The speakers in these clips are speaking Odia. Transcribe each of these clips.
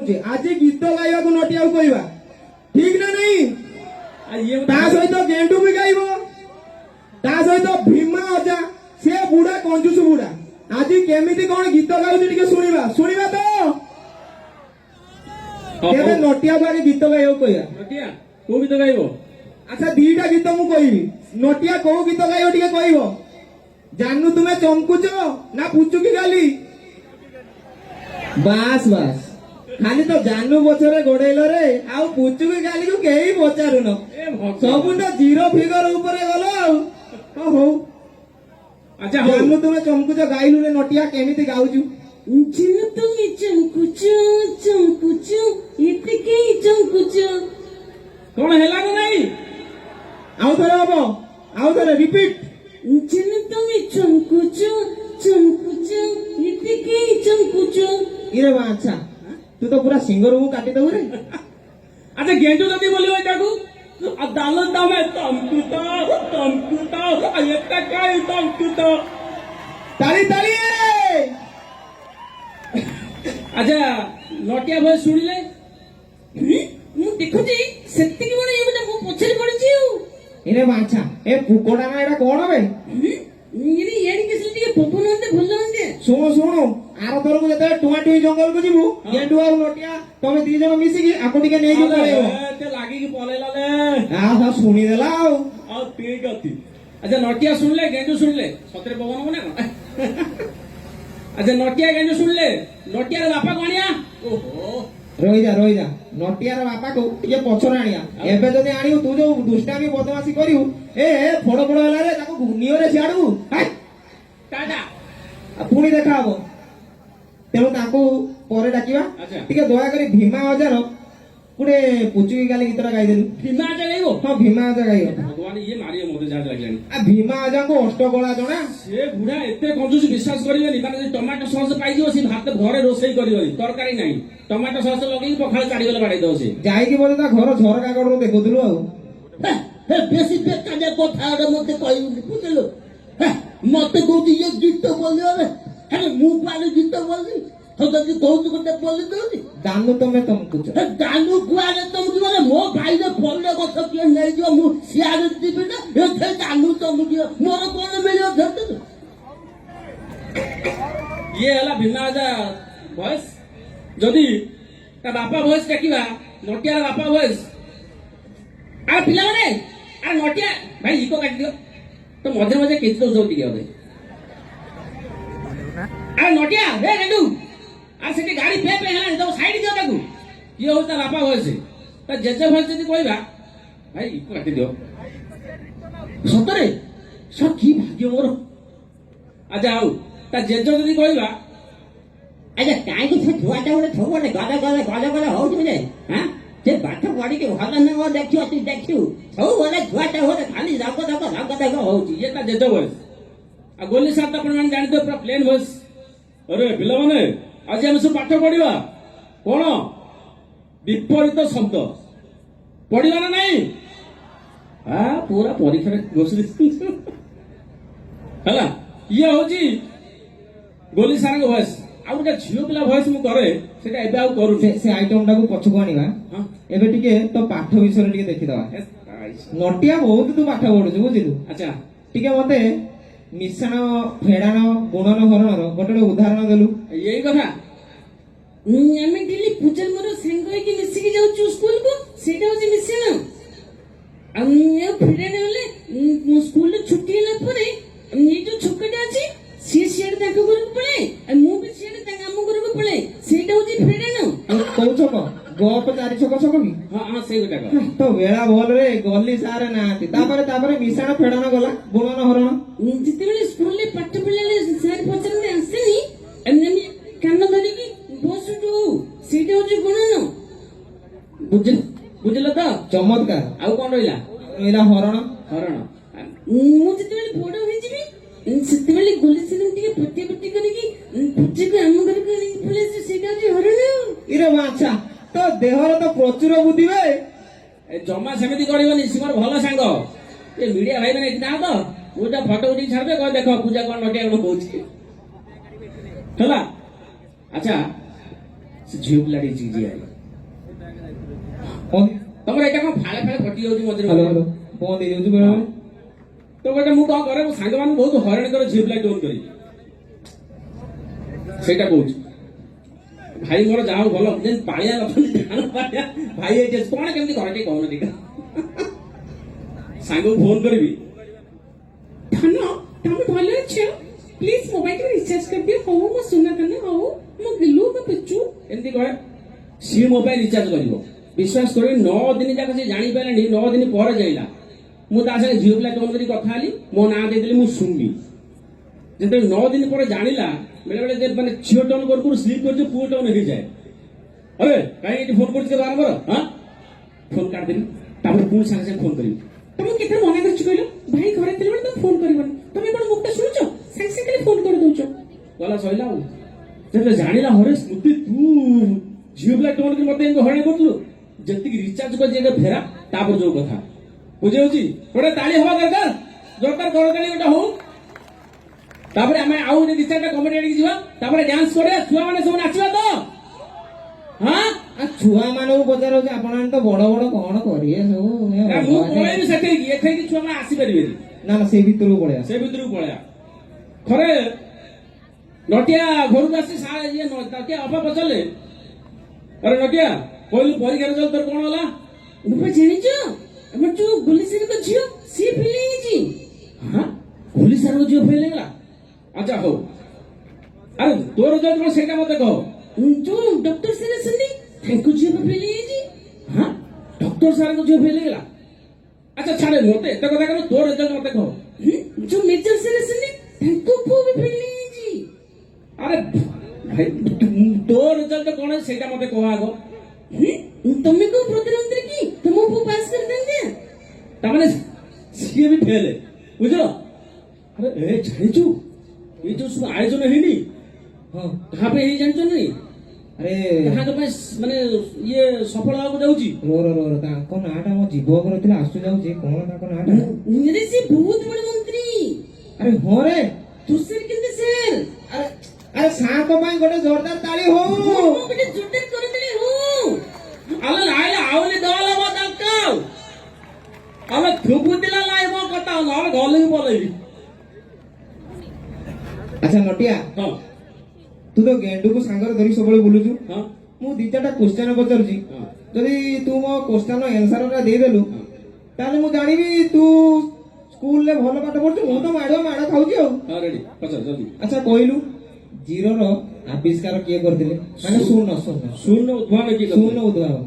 କରୁଛେ आज गीत गाइबा को नटिया कहवा ठीक ना नहीं ता सहित गेंडू भी गाइब ता सहित भीमा अजा से बुढ़ा कंजूस बुढ़ा आज केमिति कौन गीत गाउछ टिके सुनिबा सुनिबा तो केबे नटिया को आगे गीत गाइबो कहया नटिया को गीत गाइबो अच्छा दीटा गीत मु कहबी नटिया को गीत गाइबो टिके कहबो जानू तुम्हें चमकुच ना पुचुकी गाली बास बास खाली तो जानू बचरे गोड़ेलो रे आउ पुचुकी गाली को केही पचारु न सब तो जीरो फिगर ऊपर गलो हो अच्छा जानू तुम्हें चमकुच गाइलु रे नटिया केमिति गाउचु जिनु तुमे चमकुचो चमकुचो इतके चमकुचो कौन हेला को नहीं आउ थरे हबो आउ थरे रिपीट जिनु तुमे चमकुचो चमकुचो इतके चमकुचो इरे बा अच्छा तू तो पूरा सिंगर मु काटी दउ रे अच्छा गेंडू जदी बोलियो एटाकू आ दाल दामे तमकुता आ एता काय तमकुता ताली ताली अच्छा नटिया भय सुनिले मु देखुची सेतिकी बडे ये बडे मु पछरे पड़िची इरे बा अच्छा ए पुकोडा ना एटा कोन बे इरे येडी किसले टिके पपन होते भल होते सुनो सुनो आर थर को जते टुआ टुई जंगल को जीवु गेंडू आ नटिया तमे दी जण मिसी की आको टिके नै जो पळेयो ते लागी की पलेला ले आ हा सुनी देला आ ठीक अछि अच्छा नटिया सुनले गेंडू सुनले सतरे पवन कोने अच्छा नटिया गेंडू सुनले नटिया रे बापा कोनिया ओहो रोई जा नटिया रे बापा को टिके पछर आनिया एबे जदी आनियो तू जो दुष्टामी बदमाशी करियो ए फोड़ फोड़ होला रे ताको गुनियो रे छाडू हाय टाटा पुणी देखा हबो तेणु ताको परे डाकिबा अच्छा टिके दया करी भीमा हजार पुणे पुचुकी गाली गीत गाई देलु भीमा जगाइबो हां भीमा हजार गाइयो भगवान ये मारियो मोदे जाज लागलानी आ भीमा हजार को अष्टकला जणा से बुढ़ा एते कंजूस विश्वास करिवेनी माने टमाटो सॉस पाई दियो से भात घरे रोसई करिवनी तरकारी नाही टमाटो सॉस लगेई पखाल काढी गले बाडै दो से जाई की बोले ता घर झरका कड़रो देखुदलु आ हे बेसी बेकाजे कथा मते कहू बुझलो मते कोती ये गीत बोलियो रे हे मु पाले गीत बोली तो जदी कहू कोते बोली दोनी जानू तमे तुम कुछ हे जानू कुआरे तुम माने मो भाई रे फोले कथा के नै जो मु सियार दिबे ना एथे जानू तुम दियो मोर कोन मिलियो धरते ये हला भीमा जा वॉइस जदी ता बापा वॉइस देखिबा नटिया बापा वॉइस आ पिला माने आ नटिया भाई इको काट दियो तो मजे मजे केच दो जो दियो दे आ नटिया हे रेडू आ सेठी गाड़ी पे हेला तो साइड दियो ताकू ये होता बापा वॉइस ता जेजे वॉइस जदी कहबा भाई इको काट दियो सतरे सब की भाग्य मोर आ जाओ ता जेजो जदी कहबा अरे काहे के छुआटा ओडे थोबे गला हो तुमे हां जे बाठ पड़ी के भल न हो देखियो तू देखियो हो वाला छुआटा हो खाली जाको होची ये ता जेजो वॉइस आ गोली साथ अपन मान जानि तो पूरा प्लेन वॉइस अरे पिला माने आज हम सब पाठ पढिबा कोन विपरीत शब्द पढिबा ना नहीं हां पूरा परीक्षा गोसली हला ये होची गोली सारा वॉइस आ गोटे झियो पिला वॉइस मु करे सेटा एबे आ करू से आइटम टाको पछको आनिबा हां एबे टिके तो पाठ विषय टिके देखि दवा नटिया बहुत तू पाठ पढु बुझिलु अच्छा टिके मते मिश्रण फेडान गुणन हरणर गोटे उदाहरण देलु यही कथा ଆମେ ଡେଲି ପୂଜା ମୋର ସାଙ୍ଗ ହେଇକି ମିଶିକି ଯାଉଛୁ ସ୍କୁଲ କୁ ସେଇଟା ହଉଛି ମିଶନ ଆଉ ଫେରାନ ହେଲେ ସ୍କୁଲ ଛୁଟି ହେଲା ପରେ ଏଇ ଯୋଉ ଛକଟା ଅଛି ସିଏ ସିଆଡେ ତାଙ୍କ ଘରକୁ ପଳାଏ ଆଉ ମୁଁ ବି ସିଆଡେ ତାଙ୍କ ଆମ ଘରକୁ ପଳାଏ ସେଇଟା ହଉଛି ଫେରାନ କୋଉ ଛକ गप 4 छक छक की हां हां सही बेटा तो वेला बोल रे गल्ली सारे नाती तापरे मिश्रण फेडान गला गुणन हरण जितेबेले स्कूल रे पाठ पढले सर पचरने आसेनी एमने कान धरि की बसुटू सीटे होची गुणन बुझलो तो चमत्कार आउ कोन रहिला एला हरण मु जितेबेले बड़ होई जिबी सेतेबेले गोली सिलम टिके पट्टी पट्टी करिकी पूजे को हम घर को पले सीटा जे हरण इरे माछा तो देहर तो प्रचुर बुद्धि बे जमा सेमिति करिवनी सिमर भलो सांग ए मीडिया भाई माने इतना तो ओटा फोटो उठी छाड़बे को देखो पूजा कोन नटिया कोन होची हला अच्छा ସେ ଝିଅ ପିଲାଟି ଚିଜି ଆଇଲା ତମର ଏଇଟା କଣ ଫାଳେ ଫାଳେ ଫଟି ଯାଉଛି ମଝିରେ ହ୍ୟାଲୋ ହ୍ୟାଲୋ ବନ୍ଦ ହେଇଯାଉଛି ବେଳେ ବେଳେ ତ ଗୋଟେ ମୁଁ କଣ କରେ ମୋ ସାଙ୍ଗମାନଙ୍କୁ ବହୁତ ହଇରାଣ କରେ ଝିଅ ପିଲା ଟୋନ୍ କରିକି ସେଇଟା କହୁଛି ଭାଇ ମୋର ଯାହା ହଉ ଭଲ ଯେମିତି ପାଳିଆ ନଥାନ୍ତି ଧାନ ପାଳିଆ ଭାଇ ହେଇଛି କଣ କେମିତି ଘରେ ଟିକେ କହୁନ ଟିକେ ସାଙ୍ଗକୁ ଫୋନ କରିବି ଧନ ତମେ ଭଲ ଅଛ ପ୍ଲିଜ ମୋବାଇଲ ରିଚାର୍ଜ କରିଦିଅ ହଉ ମୋ ସୁନା ଧନ ହଉ ମୋ ଗିଲୁ ମୋ ପିଚୁ ଏମିତି କହେ ସିଏ ମୋବାଇଲ ରିଚାର୍ଜ କରିବ ବିଶ୍ୱାସ କରିବି 9 ଦିନ ଯାକ ସେ ଜାଣିପାରିଲାନି 9 ଦିନ ପରେ ଯାଇଲା ମୁଁ ତା ସାଙ୍ଗେ ଝିଅ ପିଲା ଟୋନ୍ କରି କଥା ହେଲି ମୋ ନାଁ ଦେଇଦେଲି ମୁଁ ସୁମି ଯେତେବେଳେ 9 ଦିନ ପରେ ଜାଣିଲା ବେଳେବେଳେ ଯେ ମାନେ ଝିଅ ଟୋନ୍ କରୁ ସ୍ଲିପ୍ କରୁଛି ପୁଅ ଟୋନ୍ ହେଇଯାଏ ଆରେ କାହିଁକି ଏଠି ଫୋନ କରୁଛି ବାରମ୍ବାର ହଁ ଫୋନ କାଟିଦେଲି ତାପରେ ପୁଣି ସାଙ୍ଗେ ସାଙ୍ଗେ ଫୋନ କରିବି ତମକୁ କେତେ ମନା କରିଛୁ କହିଲ ଭାଇ ଘରେ ଥିଲାବେଳେ ତମେ ଫୋନ କରିବନି ତମେ କଣ ମୁକ୍ତ ଶୁଣୁଛ ସାଙ୍ଗେ ସାଙ୍ଗେ ଖାଲି ଫୋନ କରିଦଉଛ ଗଲା ସଇଲା ଆଉ ଯେତେବେଳେ ଜାଣିଲା ହରେ ସ୍ମୃତି ତୁ ଝିଅ ପିଲା ଟୋନ୍ କରି ମତେ ଏମିତି ହଇରାଣ କରୁଥିଲୁ ଯେତିକି ରିଚାର୍ଜ କରିଛି ଏବେ ଫେରା ତାପରେ ଯୋଉ କଥା ବୁଝିହଉଛି ଗୋଟେ ତାଳି ହବା ଦରକାର ଦରକାର କରତାଳି ଗୋଟେ ହଉ ତାପରେ ଆମେ ଆଉ ଗୋଟେ ଦି ଚାରିଟା କମେଡି ଆଡିକି ଯିବା ତାପରେ ଡ୍ୟାନ୍ସ କରିବା ଛୁଆମାନେ ସବୁ ନାଚିବା ତ ହଁ ଛୁଆ ମାନଙ୍କୁ ପଚାରୁଛି ଆପଣ ତ ବଡ ବଡ କଣ କରିବେ ସବୁ ମୁଁ ପଳେଇବି ସେଠେଇକି ଏଠେଇକି ଛୁଆମାନେ ଆସିପାରିବେନି ନା ନା ସେଇ ଭିତରକୁ ପଳେଇବା ସେ ଭିତରକୁ ପଳେଇବା ଥରେ ନଟିଆ ଘରକୁ ଆସି ଇଏ ନଟିଆ ଅପା ପଚାରିଲେ ଆରେ ନଟିଆ କହିଲୁ ପରୀକ୍ଷା ରେଜଲ୍ଟ ତୋର କଣ ହେଲା ବାପା ଜାଣିଛ ଆମର ଯୋଉ ଗୁଲିସାରଙ୍କ ଝିଅ ସିଏ ଫେଲ ହେଇଯାଇଛି ହଁ ହୋଲି ସାରଙ୍କ ଝିଅ ଫେଲ ହେଇଗଲା ଆଚ୍ଛା ହଉ ଆରେ ତୋର ରେଜଲ୍ଟ କଣ ସେଇଟା ମତେ କହ ଯୋଉ ଡକ୍ଟର ସାର୍ ଅଛନ୍ତି ତାଙ୍କ ଝିଅ ଫେଲ ହେଇଯାଇଛି ହଁ ଡକ୍ଟର ସାରଙ୍କ ଝିଅ ଫେଲ ହେଇଗଲା ଆଚ୍ଛା ଛାଡେ ମତେ ଏତେ କଥା କହ ତୋର ରେଜଲ୍ଟ ମତେ କହ ଯୋଉ ମେଜର ସାର୍ ଅଛନ୍ତି ତାଙ୍କ ପୁଅ ବି ଫେଲ ହେଇଯାଇଛି ଆରେ ଭାଇ ତୋ ରେଜଲ୍ଟ କଣ ସେଇଟା ମତେ କହ ଆଗ ତମେ କୋଉ ପ୍ରତିଦ୍ୱନ୍ଦ୍ୱୀ କି ତମ ପୁଅ ପାସ୍ କରିଥାନ୍ତେ ତାମାନେ ସିଏ ବି ଫେଲ ବୁଝିଲ ଆରେ ଏ ଜାଣିଛୁ ଏଇ ଯୋଉ ସବୁ ଆୟୋଜନ ହେଇନି ହଁ କାହା ପାଇଁ ହେଇ ଜାଣିଛ ନାଇଁ ଆରେ କାହାଙ୍କ ପାଇଁ ମାନେ ଇଏ ସଫଳ ହବାକୁ ଯାଉଛି ରୋ ତାଙ୍କ ନାଁଟା ମୋ ଜିଭ ଉପରେ ଥିଲା ଆସୁ ଯାଉଛି କଣ ତାଙ୍କ ନାଁଟା मेरे से बहुत बड़े मंत्री ଆରେ ହଁ ରେ तुषार केंद्र सर ଆରେ ଆରେ ସାଙ୍କ ପାଇଁ ଗୋଟେ ଜୋରଦାର ତାଳି ହଉ वो बेटे जुटे कर दे हो ಅಲ್ಲ ನಾಳೆ ಅವಲಿ ದೋಲವ ತಕ್ಕ ಅಲ್ಲ ಥುಬುದಿಲ್ಲ ನಾಯಿ ಮೋ ಕತ್ತ ನಾಳೆ ಗಲಿ ಬೋಲೈ ଆଚ୍ଛା ନଟିଆ ହଁ ତୁ ତ ଗେଣ୍ଡୁକୁ ସାଙ୍ଗରେ ଧରି ସବୁବେଳେ ବୁଲୁଛୁ ହଁ ମୁଁ ଦି ଚାରିଟା କ୍ୱେଶ୍ଚନ ପଚାରୁଛି ହଁ ଯଦି ତୁ ମୋ କ୍ୱେଶ୍ଚନ ଆନ୍ସରଟା ଦେଇଦେଲୁ ତାହେଲେ ମୁଁ ଜାଣିବି ତୁ ସ୍କୁଲରେ ଭଲ ପାଠ ପଢୁଛୁ ମୁଁ ତ ମାଡ଼ ଖାଉଛି ଆଉ ହଁ ରେଡି ପଚାର ଜଲ୍ଦି ଆଚ୍ଛା କହିଲୁ ଜିରୋର ଆବିଷ୍କାର କିଏ କରିଥିଲେ ମାନେ ଶୂନ ଶୂନ ଉଦ୍ଭାବନ କିଏ ଶୂନ ଉଦ୍ଭାବନ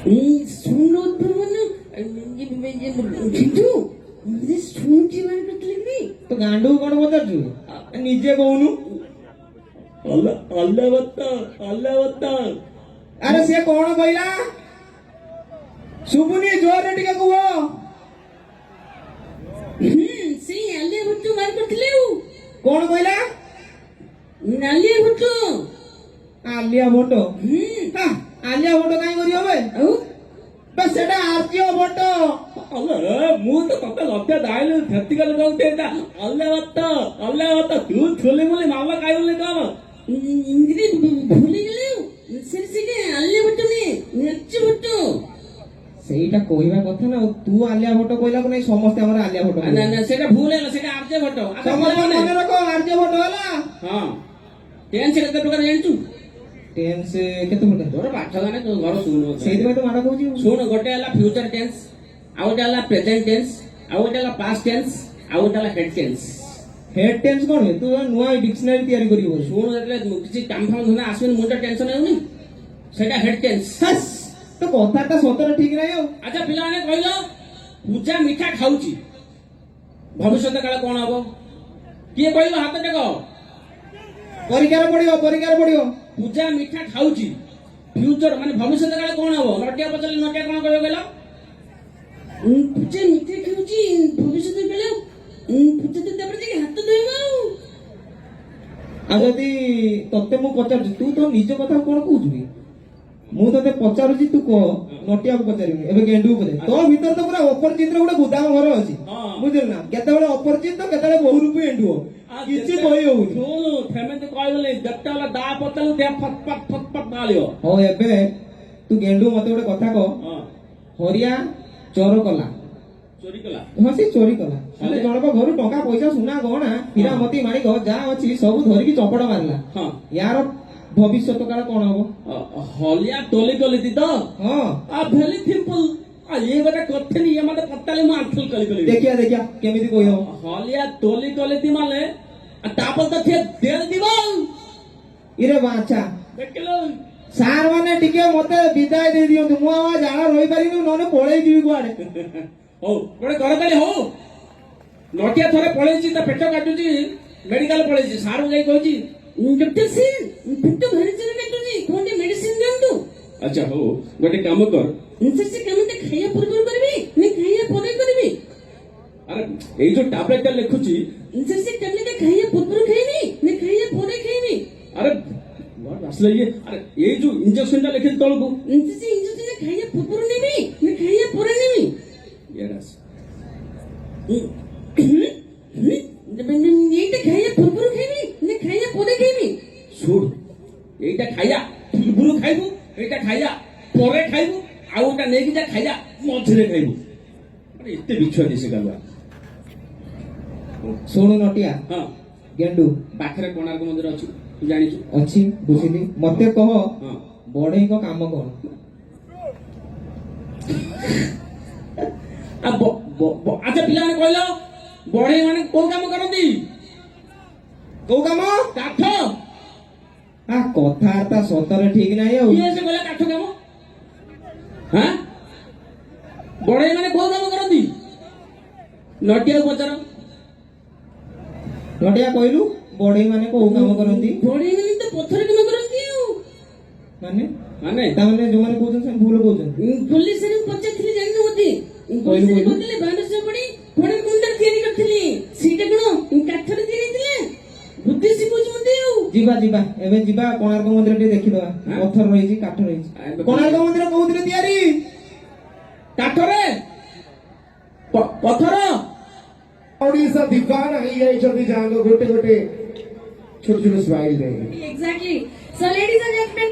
सुनो उद्भवन किंतु मुझे सुन की बात करते लगी ତ ଗାଣ୍ଡୁ କଣ ପଚାରୁଛୁ ନିଜେ କହୁନୁ ଅଲ୍ଲାବତ୍ତ ଆରେ ସେ କଣ କହିଲା ଶୁଭୁନି ଜୋରରେ ଟିକେ କୁହ सही आलिया भट्टू मार करते ले କଣ କହିଲା नालिया भट्टू ଆଲିଆ ଭଟ୍ଟ ଆଲିଆ ଭଟ୍ଟ କାହିଁ କରିବ ବେ ଆଉ ବେ ସେଟା ଆର୍ଯ୍ୟ ଭଟ୍ଟ ಅಲ್ಲ ಮೂತ ತಪ್ಪ ಲಭ್ಯ ದಾಯಿಲು ಧರ್ತಿಗಲ್ ಹೋಗ್ತಾ ಇದ್ದ ಅಲ್ಲವತ್ತ ತೂ ಚೊಲಿ ಮುಲಿ ಮಾವ ಕಾಯಿಲೆ ಕಾವ इंद्री भूले गले सिर से के आलिया भट्टू ने नच्ची भट्टू ସେଇଟା କହିବା କଥା ନା ତୁ ଆଲିଆ ଭଟ୍ଟ କହିଲାକୁ ନାଇଁ ସମସ୍ତେ ଆମର ଆଲିଆ ଭଟ୍ଟ ନା ନା ସେଟା ଭୁଲ ହେଲା ସେଟା ଆର୍ଯ୍ୟ ଭଟ୍ଟ ସମସ୍ତେ ମନେ ରଖ ଆର୍ଯ୍ୟ ଭଟ୍ଟ ହେଲା ହଁ ଟେନ୍ସ କେତେ ପ୍ରକାର ଜାଣିଛୁ ଟେନ୍ସ କେତେ ପ୍ରକାର ତୋର ପାଠ ଗାନେ ତୋ ଘର ଶୁଣୁ ସେଇଥିପାଇଁ ତ ମାଡ଼ କହୁଛି ଶୁଣ ଗୋଟେ ହେଲା ଫ୍ୟୁଚର ଟେନ୍ସ ଆଉ ଗୋଟେ ହେଲା ପ୍ରେଜେଣ୍ଟ ଟେନ୍ସ ଆଉ ଗୋଟେ ହେଲା ପାଷ୍ଟ ଟେନ୍ସ ଆଉ ଗୋଟେ ହେଲା ହେଡ୍ ଟେନ୍ସ ହେଡ୍ ଟେନ୍ସ କଣ ତୁ ନୂଆ ଡିକ୍ସନାରୀ ତିଆରି କରିବୁ ଶୁଣ ଯେତେବେଳେ କିଛି କାମ ଫାମ ଧନ୍ଦା ଆସିବନି ମୁଣ୍ଡ ଟେନସନ ହେଉନି ସେଟା ହେଡ୍ ଟେନ୍ସ ତ କଥାଟା ସତରେ ଠିକ ନାହିଁ ଆଉ ଆଚ୍ଛା ପିଲାମାନେ କହିଲ ପୂଜା ମିଠା ଖାଉଛି ଭବିଷ୍ୟତ କାଳେ କଣ ହବ କିଏ କହିବ ହାତ ଟେକ ପରୀକ୍ଷାରେ ପଡିବ ପୂଜା ମିଠା ଖାଉଛି ଫ୍ୟୁଚର ମାନେ ଭବିଷ୍ୟତ କାଳେ କଣ ହବ ନଟିଆ ପଚାରିଲେ ନଟିଆ କଣ କହିବ କହିଲ पूजा मिठा खाऊची भविष्य बेला पूजा तो तापर जे हाथ धोइबा ଆଉ ଯଦି ତତେ ମୁଁ ପଚାରୁଛି ତୁ ତ ନିଜ କଥା କଣ କହୁଛୁ କି ମୁଁ ତତେ ପଚାରୁଛି ତୁ କହ ନଟିଆକୁ ପଚାରିବି ଏବେ ଗେଣ୍ଡୁକୁ ପଚାରିବି ତୋ ଭିତରେ ତ ପୁରା ଅପରିଚିତ ଗୋଟେ ଗୋଦାମ ଘର ଅଛି ହଁ। ବୁଝିଲୁ ନା କେତେବେଳେ ଅପରିଚିତ କେତେବେଳେ ବହୁ ରୂପୀ ଏଣ୍ଡୁଅ କିଛି କହି ହଉନି। ଶୁଣୁ ସେମିତି କହିବନି ଯେତେ ହେଲା ଦା ପତେଲ ଦେ ଫଟ ମାରିବ। ହଉ ଏବେ ତୁ ଗେଣ୍ଡୁ ମତେ ଗୋଟେ କଥା କହ, ହଁ ହରିଆ ଚୋର କଲା, ଚୋରି କଲା। ହଁ ସେ ଚୋରି କଲା, ହେଲେ ଜଣକ ଘରୁ ଟଙ୍କା ପଇସା ସୁନା ଗହଣା ହୀରା ମୋତି ମାଣିକ ଯାହା ଅଛି ସବୁ ଧରିକି ଚପଟ ମାରିଲା, ହଁ ୟାର ଭବିଷ୍ୟତ କାଳ କଣ ହବ? ହଲିଆ ଟୋଲି ଟୋଲି ତ ହଁ ଭେରି ସିମ୍ପଲ। ଇଏ ଗୋଟେ କରିଥିଲି ଇଏ ମତେ ପତାଲେ ମୁଁ ଆଣ୍ଠୁଲ କଲି କଲି ଦେଖିଆ ଦେଖିଆ କେମିତି କହିବ? ହଲିଆ ଟୋଲି ଟୋଲି ମାନେ ତାପରେ ତ ସିଏ ଦେଲ দিব ଇରେ ବାଛା, ଦେଖିଲୁ। ସାର୍ ମାନେ ଟିକେ ମତେ ବିଦାୟ ଦେଇ ଦିଅନ୍ତୁ, ମୁଁ ଆଉ ଜାଣ ରହିପାରିନି, ନହେଲେ ପଳେଇ ଯିବି କୁଆଡେ। ହଉ ଗୋଟେ ଦରକାରୀ ହଉ। ନଟିଆ ଥରେ ପଳେଇଛି, ତା ପେଟ କାଟୁଛି, ମେଡିକାଲ ପଳେଇଛି, ସାର୍ ଯାଇ କହିଛି ଡକ୍ଟର ସାର୍ ପେଟ ଭାରି ଜୋରେ କାଟୁଛି, କଣ ଟିକେ ମେଡିସିନ ଦିଅନ୍ତୁ। ଆଚ୍ଛା ହଉ ଗୋଟେ କାମ କର। ସାର୍ ସେ କାମଟା ଖାଇବା ପୂର୍ବରୁ କରିବି ନା ଖାଇବା ପରେ କରିବି? ଆରେ ଏଇ ଯୋଉ ଟାବଲେଟ ଟା ଲେଖୁଛି, ସାର୍ ସେ ଟାବଲେଟ ଖାଇବା ପୂର୍ବରୁ ଖାଇବି ନା ଖାଇବା ପରେ ଖାଇବି? ଆରେ ଆସିଲେ ଇଏ, ଆରେ ଏଇ ଯୋଉ ଇଞ୍ଜେକ୍ସନ ଟା ଲେଖିଛି ତଳକୁ, ସାର୍ ସେ ଇଞ୍ଜେକ୍ସନ ଖାଇବା ପୂର୍ବରୁ ନେବି ନା ଖାଇବା ପରେ ନେବି? এইটা খাইয়া পূর্বରୁ খাইবি না খাইয়া পরে খাইবি? ଶୁଣ ଏଇଟା ଖାଇବା ପୂର୍ବରୁ ଖାଇବୁ, ଏଇଟା ଖାଇବା ପରେ ଖାଇବୁ, ଆଉ ଗୋଟେ ନେଇକି ଯା ଖାଇବା ମଝିରେ ଖାଇବୁ। ଆରେ ଏତେ ବିଛୁଆତି ସେ ଗାଲୁଆ। ଶୁଣୁ ନଟିଆ, ହଁ ଗେଣ୍ଡୁ ପାଖରେ କୋଣାର୍କ ମନ୍ଦିର ଅଛି, ତୁ ଜାଣିଛୁ? ଅଛି ବୁଝିଲି, ମତେ କହ ହଁ ବଢେଇଙ୍କ କାମ କଣ? ଆଚ୍ଛା ପିଲାମାନେ କହିଲ ବଢେଇ ମାନେ କୋଉ କାମ କରନ୍ତି? କୋଉ କାମ? କାଠ। କଥାବାର୍ତ୍ତା ସତରେ ଠିକ ନାହିଁ ଆଉ। କିଏ ସେ କହିଲା କାଠ କାମ? ହଁ ବଢେଇ ମାନେ କୋଉ କାମ କରନ୍ତି? ନଟିଆକୁ ପଚାର। ନଟିଆ କହିଲୁ ବଢେଇ ମାନେ କୋଉ କାମ କରନ୍ତି? ବଢେଇ ମାନେ ତ ପଥର କାମ କରନ୍ତି ଆଉ। ମାନେ ମାନେ ତାମାନେ ଯୋଉମାନେ କହୁଛନ୍ତି ସେମାନେ ଭୁଲ କହୁଛନ୍ତି। ପୋଲିସରେ ପଚାରିଥିଲି ଜାଣିନୁ ମତେ? କହିଲୁ କହିଲୁ। କହିଲେ 1200 ପଡି କୋଣାର୍କ ମନ୍ଦିର ତିଆରି କରିଥିଲି, ସେଇଟା କଣ କାଠରେ ତିଆରି ହେଇଥିଲା? ବୁଦ୍ଧି ଶିଖୁଛି ମତେ ଆଉ। ଯିବା ଯିବା ଏବେ ଯିବା କୋଣାର୍କ ମନ୍ଦିର ଟିକେ ଦେଖିଦବା, ପଥର ରହିଛି କାଠ ରହିଛି। କୋଣାର୍କ ମନ୍ଦିର କୋଉଥିରେ ତିଆରି? କାଠରେ ପଥର। ओडिशा दीवाना ହେଇଯାଇଛନ୍ତି ଯାହାଙ୍କ ଗୋଟେ ଗୋଟେ ଛୋଟ ଛୋଟ ସ୍ମାଇଲ ରେ। Exactly. So ladies and gentlemen,